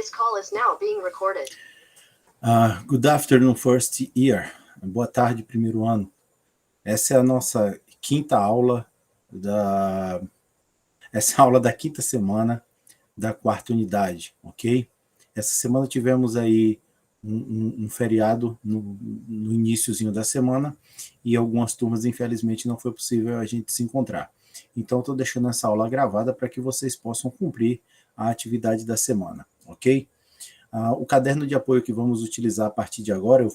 This call is now being recorded. Good afternoon, first year. Boa tarde, primeiro ano. Essa é a nossa quinta aula essa é a aula da quinta semana da quarta unidade, ok? Essa semana tivemos aí um feriado no iniciozinho da semana e algumas turmas, infelizmente, não foi possível a gente se encontrar. Então, estou deixando essa aula gravada para que vocês possam cumprir a atividade da semana, ok? O caderno de apoio que vamos utilizar a partir de agora, eu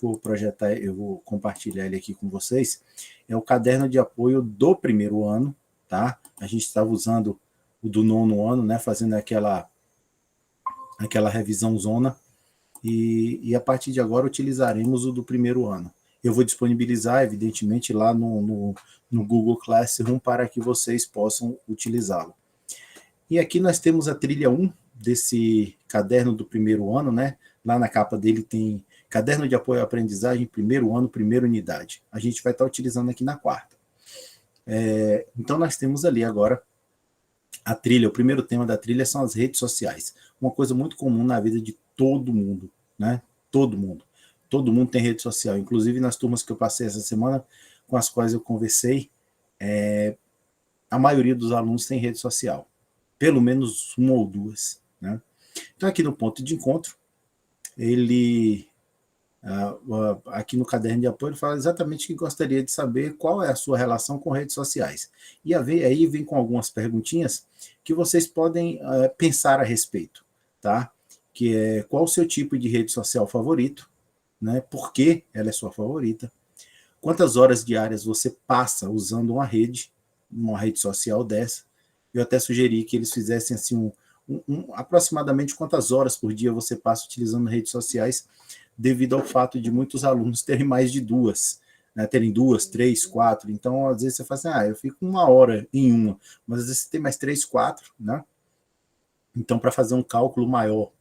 vou compartilhar ele aqui com vocês, é o caderno de apoio do primeiro ano, tá? A gente estava usando o do nono ano, né? Fazendo aquela revisão zona, e a partir de agora utilizaremos o do primeiro ano. Eu vou disponibilizar, evidentemente, lá no Google Classroom para que vocês possam utilizá-lo. E aqui nós temos a trilha 1 desse caderno do primeiro ano, né? Lá na capa dele tem Caderno de Apoio à Aprendizagem, primeiro ano, primeira unidade. A gente vai estar utilizando aqui na quarta. Então nós temos ali agora a trilha, o primeiro tema da trilha são as redes sociais. Uma coisa muito comum na vida de todo mundo, né? Todo mundo. Todo mundo tem rede social. Inclusive nas turmas que eu passei essa semana, com as quais eu conversei, a maioria dos alunos tem rede social. Pelo menos uma ou duas, né? Então aqui no ponto de encontro, aqui no caderno de apoio, ele fala exatamente que gostaria de saber qual é a sua relação com redes sociais. E aí vem com algumas perguntinhas que vocês podem pensar a respeito, tá? Que é qual o seu tipo de rede social favorito, né? Por que ela é sua favorita? Quantas horas diárias você passa usando uma rede social dessa? Eu até sugeri que eles fizessem assim aproximadamente quantas horas por dia você passa utilizando redes sociais, devido ao fato de muitos alunos terem mais de duas, né, terem 2, 3, 4. Então, às vezes você fala assim, eu fico 1 hora em uma, mas às vezes você tem mais 3, 4, né? Então, para fazer um cálculo maior.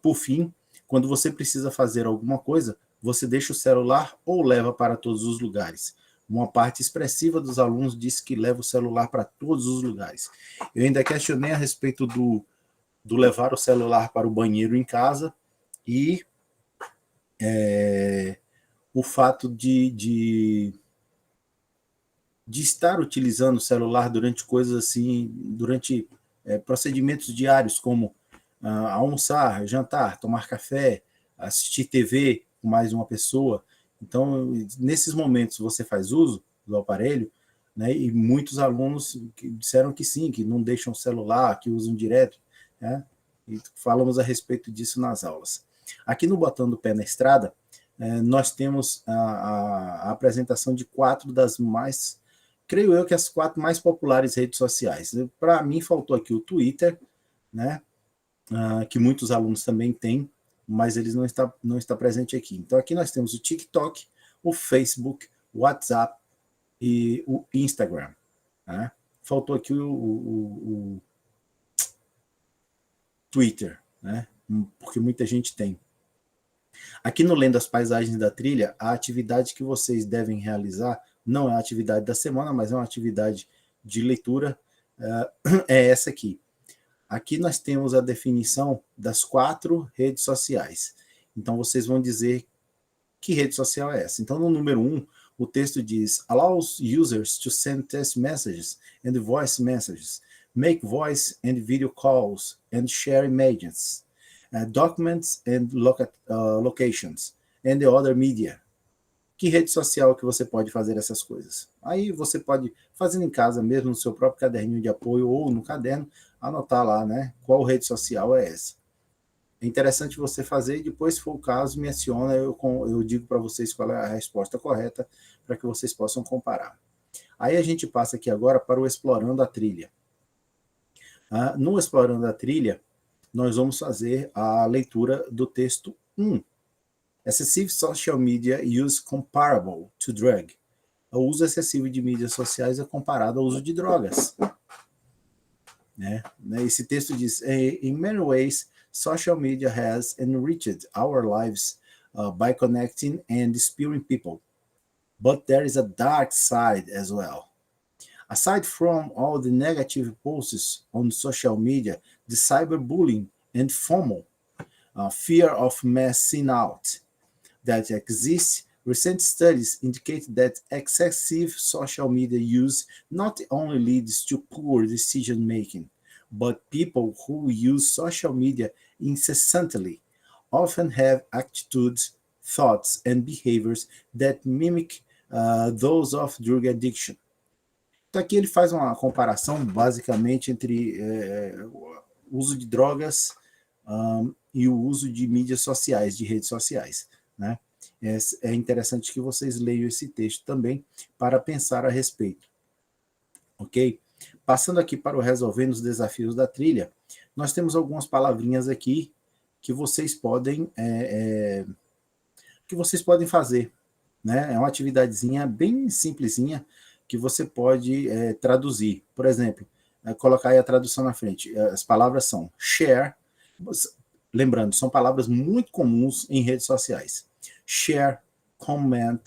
Por fim, quando você precisa fazer alguma coisa, você deixa o celular ou leva para todos os lugares. Uma parte expressiva dos alunos disse que leva o celular para todos os lugares. Eu ainda questionei a respeito do levar o celular para o banheiro em casa e o fato de estar utilizando o celular durante coisas assim, durante procedimentos diários, como almoçar, jantar, tomar café, assistir TV com mais uma pessoa. Então, nesses momentos você faz uso do aparelho, né, e muitos alunos disseram que sim, que não deixam o celular, que usam direto, né, e falamos a respeito disso nas aulas. Aqui no Botando o Pé na Estrada, nós temos a apresentação de 4 das mais, creio eu que as 4 mais populares redes sociais. Para mim faltou aqui o Twitter, né, que muitos alunos também têm, mas eles não está presente aqui. Então aqui nós temos o TikTok, o Facebook, o WhatsApp e o Instagram, né? Faltou aqui o Twitter, né? Porque muita gente tem. Aqui no Lendo as Paisagens da Trilha, a atividade que vocês devem realizar não é a atividade da semana, mas é uma atividade de leitura, é essa aqui. Aqui nós temos a definição das 4 redes sociais. Então, vocês vão dizer que rede social é essa. Então, no número 1, o texto diz: allows users to send text messages and voice messages, make voice and video calls and share images, documents and locations, and the other media. Que rede social que você pode fazer essas coisas? Aí você pode, fazendo em casa mesmo, no seu próprio caderninho de apoio ou no caderno, anotar lá, né? Qual rede social é essa? É interessante você fazer e depois, se for o caso, me aciona, eu digo para vocês qual é a resposta correta para que vocês possam comparar. Aí a gente passa aqui agora para o Explorando a Trilha. No Explorando a Trilha, nós vamos fazer a leitura do texto 1. Excessive social media use comparable to drug. O uso excessivo de mídias sociais é comparado ao uso de drogas. Esse texto diz: in many ways, social media has enriched our lives by connecting and inspiring people. But there is a dark side as well. Aside from all the negative posts on social media, the cyberbullying and FOMO, fear of missing out, that exists. Recent studies indicate that excessive social media use not only leads to poor decision making, but people who use social media incessantly often have attitudes, thoughts, and behaviors that mimic those of drug addiction. Então aqui ele faz uma comparação basicamente entre o uso de drogas e o uso de mídias sociais, de redes sociais, né? É interessante que vocês leiam esse texto também para pensar a respeito, ok? Passando aqui para o Resolvendo os Desafios da Trilha, nós temos algumas palavrinhas aqui que vocês podem fazer, né? É uma atividadezinha bem simplesinha que você pode traduzir. Por exemplo, colocar aí a tradução na frente. As palavras são share, lembrando, são palavras muito comuns em redes sociais. Share, comment,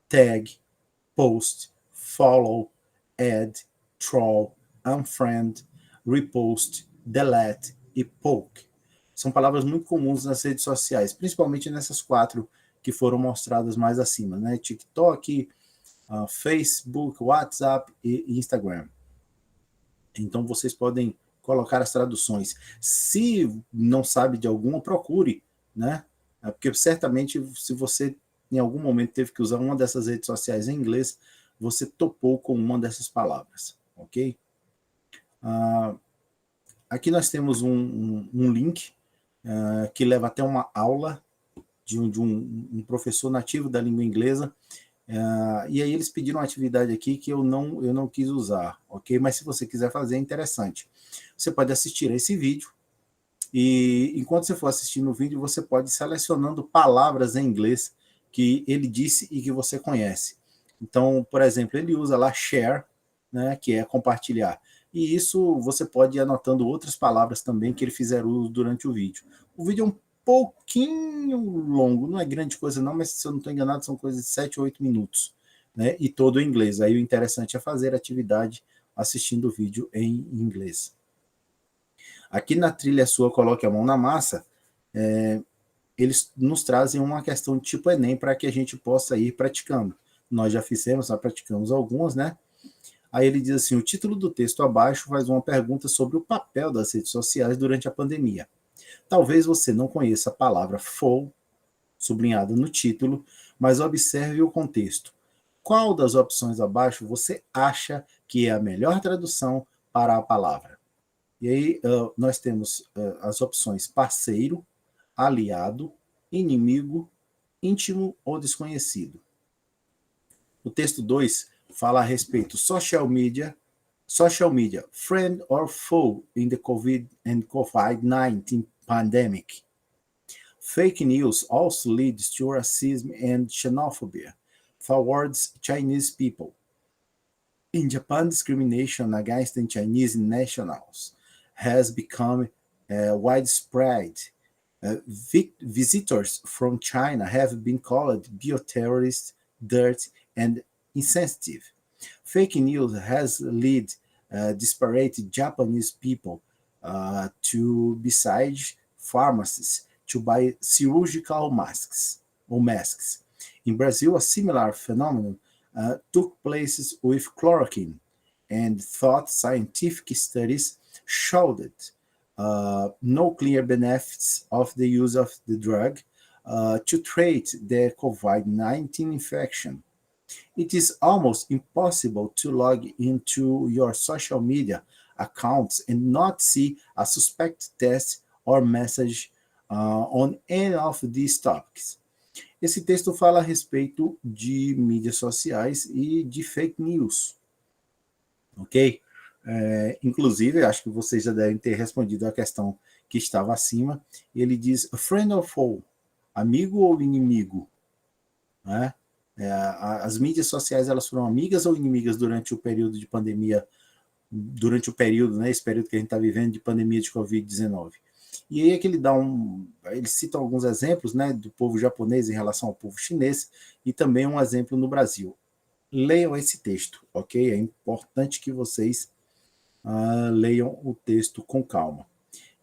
tag, post, follow, add, troll, unfriend, repost, delete e poke. São palavras muito comuns nas redes sociais, principalmente nessas 4 que foram mostradas mais acima, né? TikTok, Facebook, WhatsApp e Instagram. Então vocês podem colocar as traduções. Se não sabe de alguma, procure, né? Porque certamente se você em algum momento teve que usar uma dessas redes sociais em inglês, você topou com uma dessas palavras, ok? Aqui nós temos um link que leva até uma aula de um professor nativo da língua inglesa, e aí eles pediram uma atividade aqui que eu não quis usar, ok? Mas se você quiser fazer, é interessante. Você pode assistir a esse vídeo, e enquanto você for assistindo o vídeo, você pode ir selecionando palavras em inglês que ele disse e que você conhece. Então, por exemplo, ele usa lá share, né, que é compartilhar. E isso você pode ir anotando outras palavras também que ele fizer uso durante o vídeo. O vídeo é um pouquinho longo, não é grande coisa não, mas se eu não estou enganado são coisas de 7 ou 8 minutos, né? E todo em inglês. Aí o interessante é fazer a atividade assistindo o vídeo em inglês. Aqui na trilha sua, coloque a mão na massa, eles nos trazem uma questão de tipo Enem para que a gente possa ir praticando. Nós já praticamos algumas, né? Aí ele diz assim, o título do texto abaixo faz uma pergunta sobre o papel das redes sociais durante a pandemia. Talvez você não conheça a palavra FOL, sublinhada no título, mas observe o contexto. Qual das opções abaixo você acha que é a melhor tradução para a palavra? E aí nós temos as opções parceiro, aliado, inimigo, íntimo ou desconhecido. O texto 2 fala a respeito social media, friend or foe in the COVID-19 pandemic. Fake news also leads to racism and xenophobia towards Chinese people. In Japan, discrimination against the Chinese nationals has become widespread. Visitors from China have been called bioterrorists, dirty, and insensitive. Fake news has led disparate Japanese people to besiege pharmacies to buy surgical masks. In Brazil, a similar phenomenon took place with chloroquine, and thought scientific studies showed no clear benefits of the use of the drug to treat the COVID-19 infection. It is almost impossible to log into your social media accounts and not see a suspect test or message on any of these topics. Esse texto fala a respeito de mídias sociais e de fake news, ok? Inclusive, acho que vocês já devem ter respondido a questão que estava acima. Ele diz, friend or foe, amigo ou inimigo? Né? As mídias sociais, elas foram amigas ou inimigas durante o período de pandemia, né, esse período que a gente está vivendo de pandemia de Covid-19? E aí é que ele cita alguns exemplos, né, do povo japonês em relação ao povo chinês, e também um exemplo no Brasil. Leiam esse texto, ok? É importante que vocês leiam o texto com calma.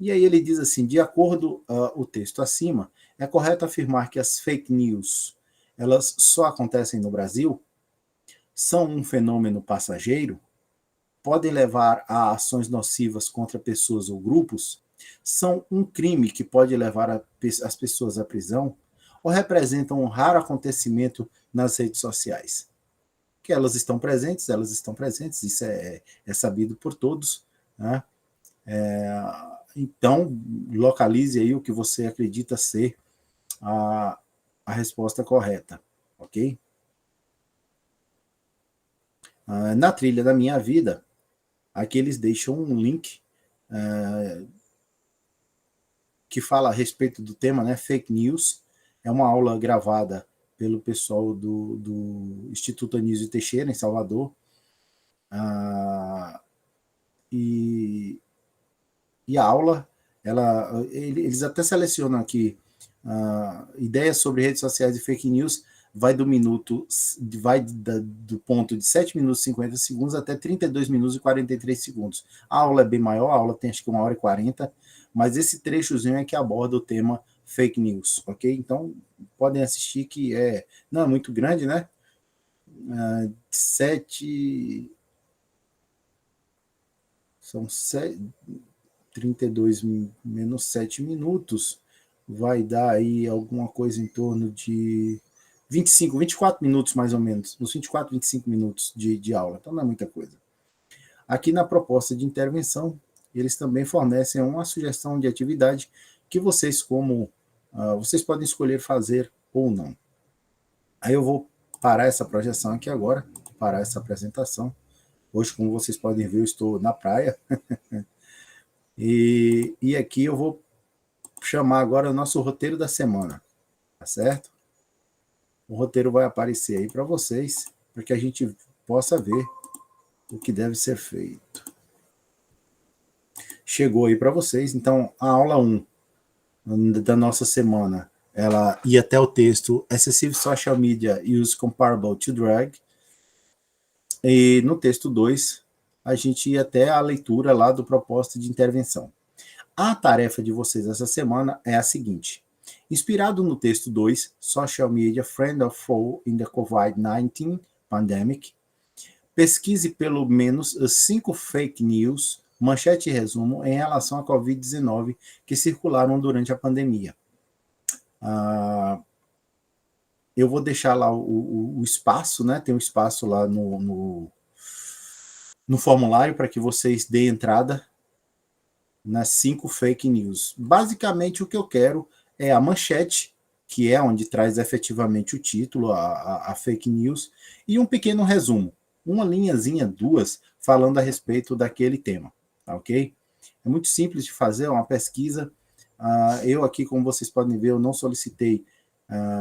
E aí ele diz assim, de acordo o texto acima, é correto afirmar que as fake news, elas só acontecem no Brasil? São um fenômeno passageiro? Podem levar a ações nocivas contra pessoas ou grupos? São um crime que pode levar as pessoas à prisão? Ou representam um raro acontecimento nas redes sociais? Que elas estão presentes, isso é sabido por todos, né? Então, localize aí o que você acredita ser a resposta correta, ok? Na trilha da minha vida, aqui eles deixam um link que fala a respeito do tema, né? Fake News. É uma aula gravada pelo pessoal do Instituto Anísio Teixeira, em Salvador. E a aula, eles até selecionam aqui ideias sobre redes sociais e fake news, vai do ponto de 7 minutos e 50 segundos até 32 minutos e 43 segundos. A aula é bem maior, a aula tem acho que 1h40, mas esse trechozinho é que aborda o tema fake news, ok? Então, podem assistir que não é muito grande, né? 32 menos 7 minutos, vai dar aí alguma coisa em torno de 24 minutos mais ou menos, uns 24, 25 minutos de aula, então não é muita coisa. Aqui na proposta de intervenção, eles também fornecem uma sugestão de atividade que vocês podem escolher fazer ou não. Aí eu vou parar essa projeção aqui agora, parar essa apresentação. Hoje, como vocês podem ver, eu estou na praia. E aqui eu vou chamar agora o nosso roteiro da semana, tá certo? O roteiro vai aparecer aí para vocês, para que a gente possa ver o que deve ser feito. Chegou aí para vocês, então a aula 1 da nossa semana, ela ia até o texto Excessive Social Media Use Comparable to Drug, e no texto 2, a gente ia até a leitura lá do propósito de intervenção. A tarefa de vocês essa semana é a seguinte: inspirado no texto 2, Social Media Friend or Foe in the COVID-19 Pandemic, pesquise pelo menos 5 fake news, manchete e resumo, em relação à COVID-19 que circularam durante a pandemia. Eu vou deixar lá o espaço, né? Tem um espaço lá no formulário para que vocês deem entrada nas 5 fake news. Basicamente, o que eu quero é a manchete, que é onde traz efetivamente o título, a fake news, e um pequeno resumo, uma linhazinha, 2, falando a respeito daquele tema, tá ok? É muito simples de fazer, é uma pesquisa. Eu aqui, como vocês podem ver, eu não solicitei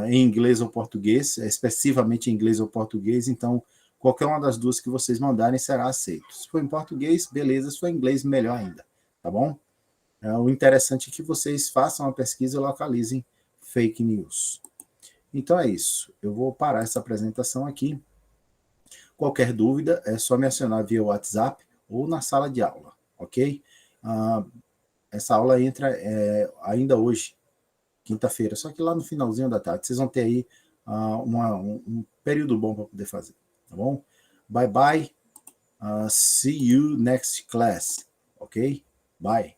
em inglês ou português, especificamente em inglês ou português, então qualquer uma das duas que vocês mandarem será aceito. Se for em português, beleza, se for em inglês, melhor ainda, tá bom? O interessante é que vocês façam a pesquisa e localizem fake news. Então é isso, eu vou parar essa apresentação aqui. Qualquer dúvida é só me acionar via WhatsApp ou na sala de aula, ok? Essa aula entra ainda hoje, quinta-feira, só que lá no finalzinho da tarde. Vocês vão ter aí um período bom para poder fazer, tá bom? Bye bye, see you next class, ok? Bye.